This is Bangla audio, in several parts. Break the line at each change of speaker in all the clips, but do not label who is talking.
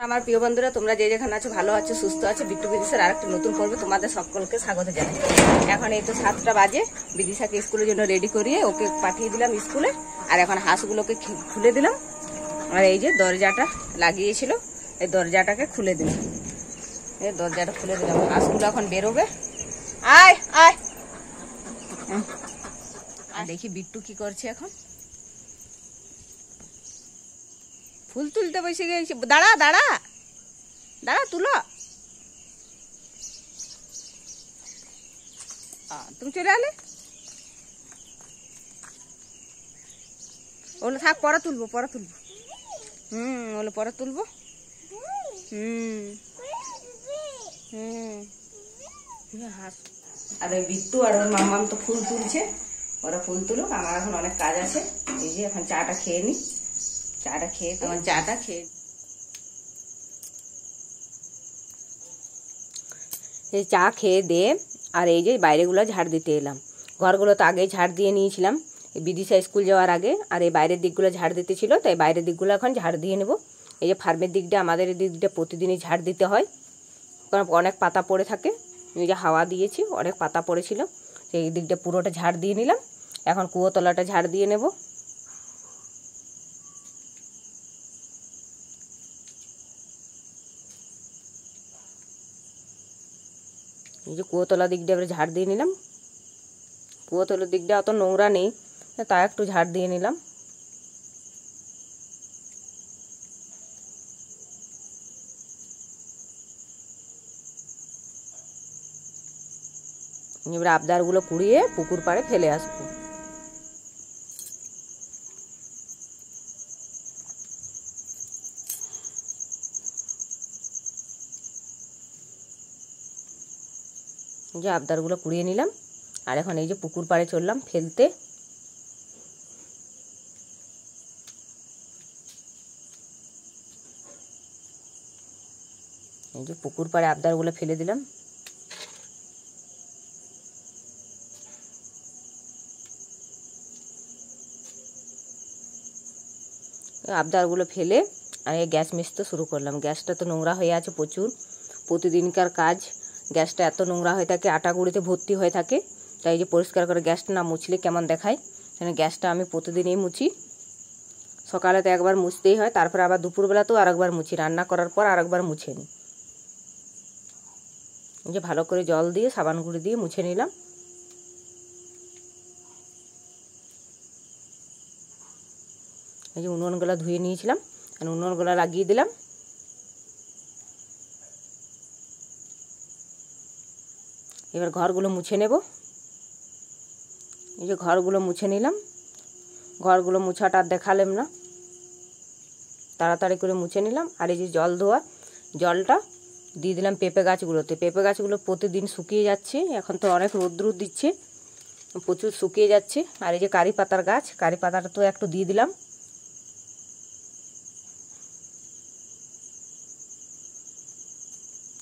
আমার প্রিয় বন্ধুরা, তোমরা যে যেখানে আছো ভালো আছো, সুস্থ আছো, বিট্টু বিদিশার আরেকটা নতুন পর্বে তোমাদের সকলকে স্বাগত জানাই। এখন এই তো 7টা বাজে, বিদিশাকে স্কুলের জন্য রেডি করিয়ে ওকে পাঠিয়ে দিলাম স্কুলে। আর এখন হাঁসগুলোকে খুলে দিলাম। আর এই যে দরজাটা লাগিয়েছিল, এই দরজাটাকে খুলে দিলাম। এই দরজাটা খুলে দিলাম, হাঁসগুলো এখন বেরোবে। আয় আয়, আর দেখি বিট্টু কি করছে। এখন ফুল তুলতে বসে গেছি। দাঁড়া দাঁড়া দাঁড়া, তুলো। তুমি চলে আলে, ওগুলো থাক, পরে তুলবো পরে তুলবো। ওগুলো পরে তুলবো। হাস আর ওই বিট্টু আর ওর মাম্মাম তো ফুল তুলছে, ওরা ফুল তুলুক, আমার এখন অনেক কাজ আছে। এই যে এখন চাটা খেয়ে নি, চাটা খেয়ে আমার চাটা খেয়ে এই চা খেয়ে দিয়ে আর এই যে বাইরেগুলো ঝাড় দিতে এলাম। ঘরগুলো তো আগেই ঝাড় দিয়ে নিয়েছিলাম বিদিশা স্কুল যাওয়ার আগে, আর এই বাইরের দিকগুলো ঝাড় দিতে ছিল, তাই বাইরের দিকগুলো এখন ঝাড় দিয়ে নেব। এই যে ফার্মের দিকটা, আমাদের এই দিকটা প্রতিদিনই ঝাড় দিতে হয়, কারণ অনেক পাতা পড়ে থাকে। এই যে হাওয়া দিয়েছি, অনেক পাতা পড়েছিল, সেই দিকটা পুরোটা ঝাড় দিয়ে নিলাম। এখন কুয়োতলাটা ঝাড় দিয়ে নেব। এই যে কুয়োতলা দিকটা এবারে ঝাড় দিয়ে নিলাম। কুয়োতলার দিকটা অত নোংরা নেই, তা একটু ঝাড় দিয়ে নিলাম। এবারে আবদারগুলো কুড়িয়ে পুকুর পাড়ে ফেলে আসবো। যে আবদারগুলো কুড়িয়ে নিলাম, আর এখন এই যে পুকুর পাড়ে চললাম ফেলতে। এই যে পুকুর পাড়ে আবদারগুলো ফেলে দিলাম। আবদারগুলো ফেলে আর এই গ্যাস মিশতে শুরু করলাম। গ্যাসটা তো নোংরা হয়ে আছে প্রচুর, প্রতিদিনকার কাজ। গ্যাসটা এত নোংরা হয়ে থাকে, আটা গুঁড়িতে ভর্তি হয়ে থাকে, তাই যে পরিষ্কার করে গ্যাসটা না মুছলে কেমন দেখায়। গ্যাসটা আমি প্রতিদিনই মুছি। সকালে তো একবার মুছতেই হয়, তারপরে আবার দুপুরবেলাতেও আরেকবার মুছি, রান্না করার পর আরেকবার মুছে নিই। যে ভালো করে জল দিয়ে সাবান গুঁড়ি দিয়ে মুছে নিলাম। এই যে উনুনগুলো ধুয়ে নিয়েছিলাম, আর উনুনগুলো লাগিয়ে দিলাম। এবার ঘরগুলো মুছে নেব। এই যে ঘরগুলো মুছে নিলাম। ঘরগুলো মুছাটা আর দেখালাম না, তাড়াতাড়ি করে মুছে নিলাম। আর এই যে জল ধোয়া জলটা দিয়ে দিলাম পেঁপে গাছগুলোতে। পেঁপে গাছগুলো প্রতিদিন শুকিয়ে যাচ্ছে, এখন তো অনেক রোদ্রু দিচ্ছে, প্রচুর শুকিয়ে যাচ্ছে। আর এই যে কারি পাতার গাছ, কারি পাতাটা তো একটু দিয়ে দিলাম।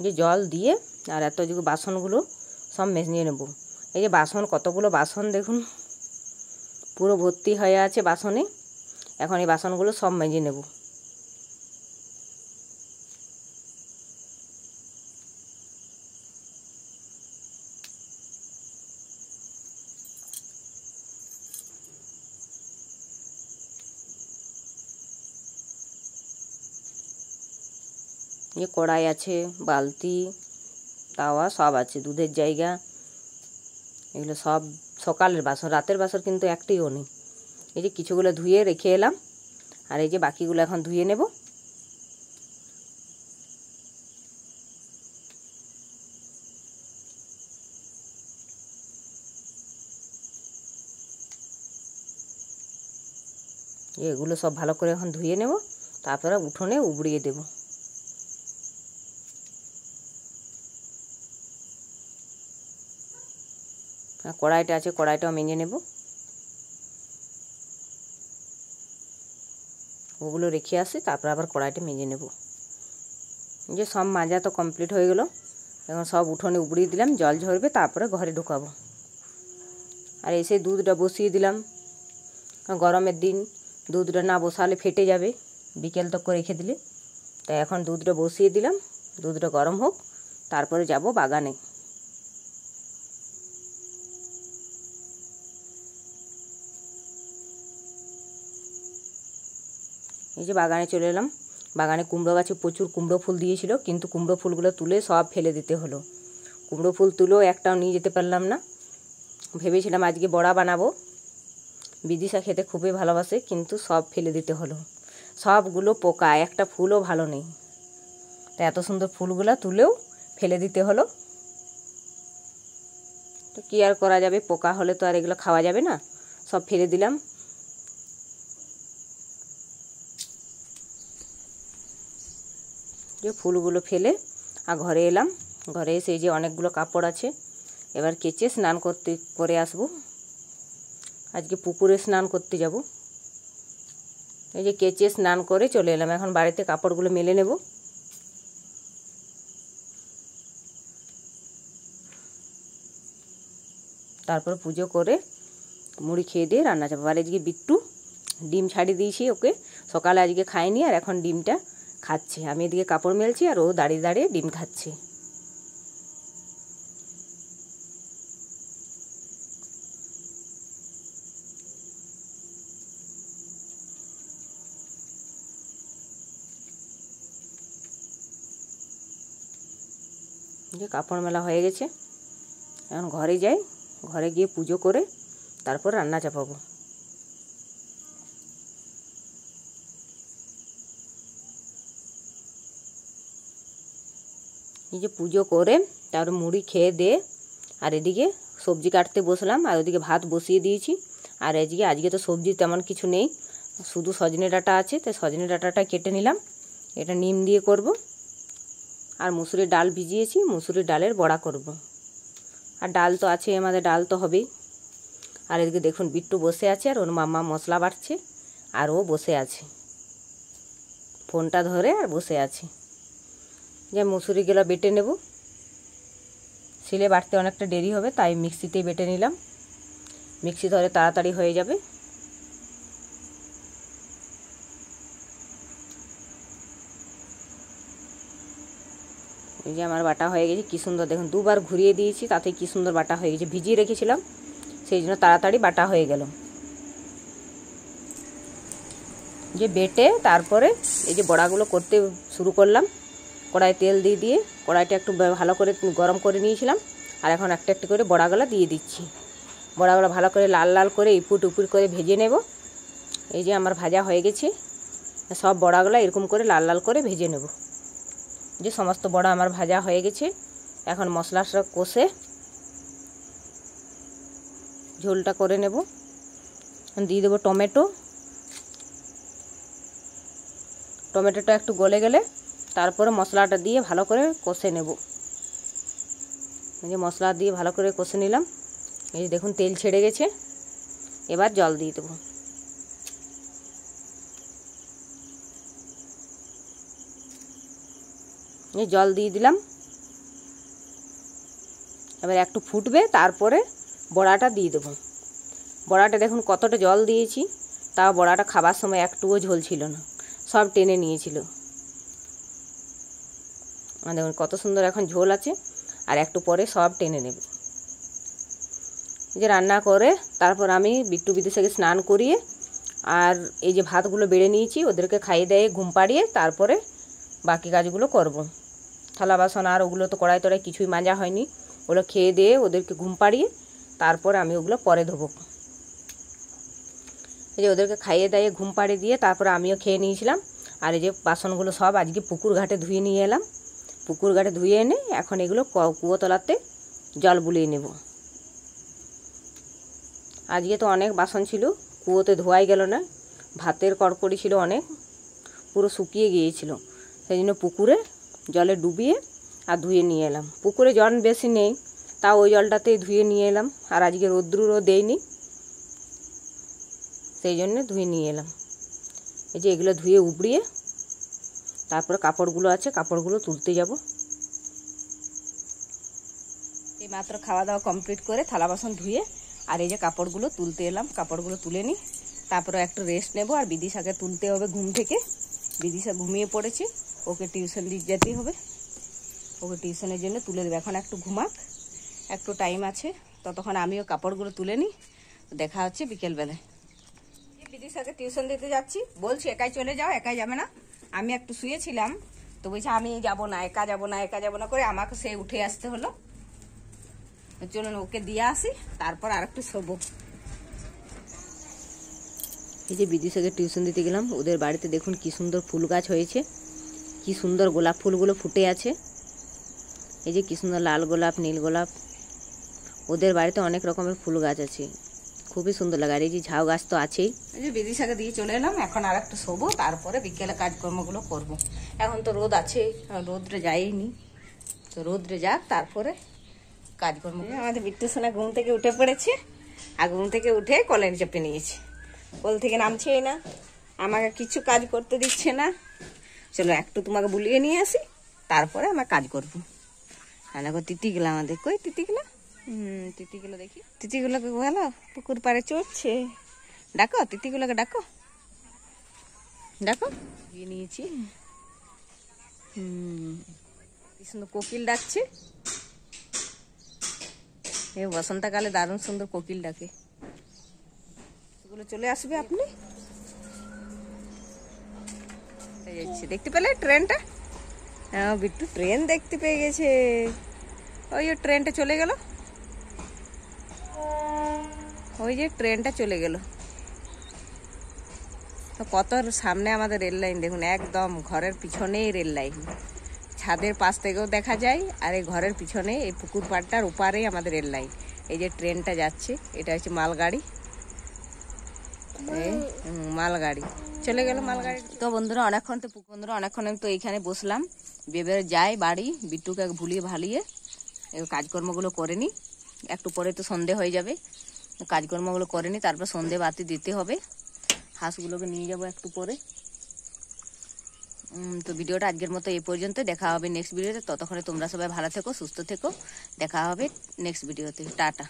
যে জল দিয়ে আর এত যে বাসনগুলো সব মেজে নেব। এই যে বাসন, কতগুলো বাসন দেখুন, পুরো ভর্তি হয়ে আছে বাসনে। এখন এই বাসনগুলো সব মেজে নেব। যে কড়াই আছে, বালতি, তাওয়া সব আছে, দুধের জায়গা, এগুলো সব সকালের বাসন। রাতের বাসন কিন্তু একটিও নেই। এই যে কিছুগুলো ধুয়ে রেখে এলাম, আর এই যে বাকিগুলো এখন ধুয়ে নেব। এগুলো সব ভালো করে এখন ধুয়ে নেব, তারপরে উঠোনে উবড়িয়ে দেব। কড়াইটা আছে, কড়াইটাও মেজে নেব। ওগুলো রেখে আসি, তারপর আবার কড়াইটা মেজে নেব। যে সব মাজা তো কমপ্লিট হয়ে গেল, এখন সব উঠোনে উবড়িয়ে দিলাম, জল ঝরবে, তারপরে ঘরে ঢুকাবো। আর এসে দুধটা বসিয়ে দিলাম। গরমের দিন দুধটা না বসালে ফেটে যাবে, বিকেল তক রেখে দিলে। তাই এখন দুধটা বসিয়ে দিলাম, দুধটা গরম হোক, তারপরে যাব বাগানে। এই যে বাগানে চলে এলাম। বাগানে কুমড়ো গাছে প্রচুর কুমড়ো ফুল দিয়েছিল, কিন্তু কুমড়ো ফুলগুলো তুলে সব ফেলে দিতে হলো। কুমড়ো ফুল তুলেও একটাও নিয়ে যেতে পারলাম না। ভেবেছিলাম আজকে বড়া বানাবো, বিদিশা খেতে খুবই ভালোবাসে, কিন্তু সব ফেলে দিতে হলো। সবগুলো পোকা, একটা ফুলও ভালো নেই। তা এত সুন্দর ফুলগুলো তুলেও ফেলে দিতে হলো। তো কী আর করা যাবে, পোকা হলে তো আর এগুলো খাওয়া যাবে না, সব ফেলে দিলাম। যে ফুলগুলো ফেলে আর ঘরে এলাম। ঘরে এসে এই যে অনেকগুলো কাপড় আছে, এবার কেচে স্নান করে আসবো। আজকে পুকুরে স্নান করতে যাব। এই যে কেচে স্নান করে চলে এলাম। এখন বাড়িতে কাপড়গুলো মেলে নেব। তারপর পুজো করে মুড়ি খেয়ে দিয়ে রান্না চাপাবো। আর আজকে বিট্টু ডিম ছাড়িয়ে দিয়েছি ওকে, সকালে আজকে খায়নি, আর এখন ডিমটা খাচ্ছে। আমি এদিকে কাপড় মেলছি আর ও দাঁড়িয়ে দাঁড়িয়ে ডিম খাচ্ছে। যে কাপড় মেলা হয়ে গেছে, এখন ঘরে যাই। ঘরে গিয়ে পুজো করে তারপর রান্না চাপাবো। এই যে পুজো করে তারপর মুড়ি খেয়ে দিয়ে আর এদিকে সবজি কাটতে বসলাম, আর ওদিকে ভাত বসিয়ে দিয়েছি। আর আজকে তো সবজি তেমন কিছু নেই, শুধু সজনে ডাঁটা আছে, তাই সজনে ডাঁটাটা কেটে নিলাম। এটা নিম দিয়ে করব। আর মুসুরির ডাল ভিজিয়েছি, মুসুরির ডালের বড়া করব। আর ডাল তো আছে আমাদের, ডাল তো হবেই। আর এদিকে দেখুন বিট্টু বসে আছে, আর ওর মাম্মা মশলা বাটছে, আর ও বসে আছে ফোনটা ধরে আর বসে আছে। যে মুসুরিগুলো বেটে নেব, শিলে বাটতে অনেকটা দেরি হবে, তাই মিক্সিতেই বেটে নিলাম। মিক্সি ধরে তাড়াতাড়ি হয়ে যাবে। এই যে আমার বাটা হয়ে গেছে, কী সুন্দর দেখুন, দুবার ঘুরিয়ে দিয়েছি, তাতে কী সুন্দর বাটা হয়ে গেছে। ভিজিয়ে রেখেছিলাম, সেই জন্য তাড়াতাড়ি বাটা হয়ে গেল। যে বেটে তারপরে এই যে বড়াগুলো করতে শুরু করলাম। কড়াই তেল দিয়ে কড়াইটা একটু ভালো করে গরম করে নিয়েছিলাম, আর এখন একটা একটা করে বড়াগুলো দিয়ে দিচ্ছি। বড়াগুলো ভালো করে লাল লাল করে ইপুট উপুট করে ভেজে নেব। এই যে আমার ভাজা হয়ে গেছে, সব বড়াগুলো এরকম করে লাল লাল করে ভেজে নেব। যে সমস্ত বড়া আমার ভাজা হয়ে গেছে। এখন মশলাটা কষে ঝোলটা করে নেব। দিয়ে দেবো টমেটো। টমেটোটা একটু গলে গেলে তারপরে মশলাটা দিয়ে ভালো করে কষে নেব। এই যে মশলা দিয়ে ভালো করে কষে নিলাম। এই যে দেখুন তেল ছেড়ে গেছে, এবার জল দিয়ে দেবো। এই জল দিয়ে দিলাম। এবার একটু ফুটবে, তারপরে বড়াটা দিয়ে দেবো। বড়াটা দেখুন কতটা জল দিয়েছি, তাও বড়াটা খাবার সময় একটুও ঝোল ছিল না, সব টেনে নিয়েছিল। দেখুন কত সুন্দর এখন ঝোল আছে, আর একটু পরে সব টেনে নেবে। এই যে রান্না করে তারপর আমি বিট্টু বিদিশাকে স্নান করিয়ে আর এই যে ভাতগুলো বেড়ে নিয়েছি, ওদেরকে খাইয়ে দিয়ে ঘুম পাড়িয়ে তারপরে বাকি কাজগুলো করব। থালা বাসন আর ওগুলো তো কড়াই তড়াই কিছুই মাজা হয়নি, ওগুলো খেয়ে দিয়ে ওদেরকে ঘুম পাড়িয়ে তারপরে আমি ওগুলো পরে ধোবো। এই যে ওদেরকে খাইয়ে দিয়ে ঘুম পাড়িয়ে দিয়ে তারপরে আমিও খেয়ে নিয়েছিলাম। আর এই যে বাসনগুলো সব আজকে পুকুর ঘাটে ধুয়ে নিয়ে এলাম। পুকুর ঘাটে ধুয়ে এনে এখন এগুলো কুয়োতলাতে জল বুলিয়ে নেব। আজকে তো অনেক বাসন ছিল, কুয়োতে ধোয়াই গেল না, ভাতের কড়কড়ি ছিল অনেক, পুরো শুকিয়ে গিয়েছিল। সেই জন্য পুকুরে জলে ডুবিয়ে আর ধুয়ে নিয়ে এলাম। পুকুরে জল বেশি নেই, তাও ওই জলটাতেই ধুয়ে নিয়ে এলাম। আর আজকে রোদ্রুরও দেয়নি, সেই জন্য ধুয়ে নিয়ে এলাম। এই যে এগুলো ধুয়ে উবড়িয়ে তারপরে কাপড়গুলো আছে, কাপড়গুলো তুলতে যাব। এই মাত্র খাওয়া দাওয়া কমপ্লিট করে থালা বাসন ধুয়ে আর এই যে কাপড়গুলো তুলতে এলাম। কাপড়গুলো তুলে নিই, তারপরে একটু রেস্ট নেব। আর বিদিশাকে তুলতে হবে ঘুম থেকে, বিদিশা ঘুমিয়ে পড়েছে। ওকে টিউশন দিয়ে যেতেই হবে। ওকে টিউশনের জন্য তুলে দেবে। এখন একটু ঘুমাক, একটু টাইম আছে, ততক্ষণ আমিও কাপড়গুলো তুলে নিই। দেখা হচ্ছে বিকেলবেলায়। বিদিশাকে টিউশন দিতে যাচ্ছি, বলছি একাই চলে যাও, একাই যাবে না। আমি একটু শুয়েছিলাম, তো বলছে আমি যাব না, একা যাব না, একা যাব না করে আমাকে সে উঠে আসতে হলো। চলুন ওকে দিয়ে আসি, তারপর আর একটু শোবো। এই যে বিদিশাকে টিউশন দিতে গেলাম, ওদের বাড়িতে দেখুন কি সুন্দর ফুল গাছ হয়েছে, কি সুন্দর গোলাপ ফুলগুলো ফুটে আছে। এই যে কি সুন্দর লাল গোলাপ, নীল গোলাপ। ওদের বাড়িতে অনেক রকমের ফুল গাছ আছে, খুবই সুন্দর লাগে। আর এই যে ঝাউ গাছ তো আছেই। এই যে বিদিশাকে দিয়ে চলে এলাম, এখন আর একটু শোবো, তারপরে বিকেলে কাজকর্মগুলো করব। এখন তো রোদ আছে, রোদ্রে যাইনি, তো রোদ্রে যাক, তারপরে কাজকর্ম। আমাদের বিট্টু সোনা ঘুম থেকে উঠে পড়েছে, আর ঘুম থেকে উঠে কলের চেপে নিয়েছে। কোল থেকে নামছেই না, আমাকে কিছু কাজ করতে দিচ্ছে না। চলো একটু তোমাকে বুলিয়ে নিয়ে আসি, তারপরে আমার কাজ করবো। দেখো তিতিগুলো আমাদের, কই তিতিগুলো? তিতিগুলো দেখি, তিতিগুলোকে ভালো পুকুর পাড়ে চড়ছে। ডাকো তিতিগুলোকে, ডাকো ডাকো। গিয়ে নিয়েছি। কি সুন্দর কোকিল ডাকছে। এই বসন্তকালে দারুণ সুন্দর কোকিল ডাকে। এগুলো চলে আসবে আপনি। দেখতে পেলে ট্রেনটা? হ্যাঁ বিট্টু ট্রেন দেখতে পেয়ে গেছে। ওই যে ট্রেনটা চলে গেল, ওই যে ট্রেনটা চলে গেল। তো কত সামনে আমাদের রেল লাইন দেখুন, একদম ঘরের পিছনেই রেল লাইন, ছাদের পাশ থেকেও দেখা যায়। আর এই ঘরের পিছনে এই পুকুর পাড়টার ওপারেই আমাদের রেল লাইন। এই যে ট্রেনটা যাচ্ছে, এটা হচ্ছে মালগাড়ি, মালগাড়ি চলে গেল মালগাড়ি। তো বন্ধুরা অনেকক্ষণ তো এইখানে বসলাম, বেবের যাই বাড়ি, বিট্টুকে ভুলিয়ে ভালিয়ে কাজকর্মগুলো করে নি। একটু পরে তো সন্ধে হয়ে যাবে, কাজকর্মগুলো করে নি, তারপর সন্ধে বাতি দিতে হবে। হাঁসগুলোকে নিয়ে যাবো একটু পরে। তো ভিডিওটা আজকের মতো এই পর্যন্ত, দেখা হবে নেক্সট ভিডিওতে। ততক্ষণে তোমরা সবাই ভালো থেকো, সুস্থ থেকো, দেখা হবে নেক্সট ভিডিওতে। টাটা।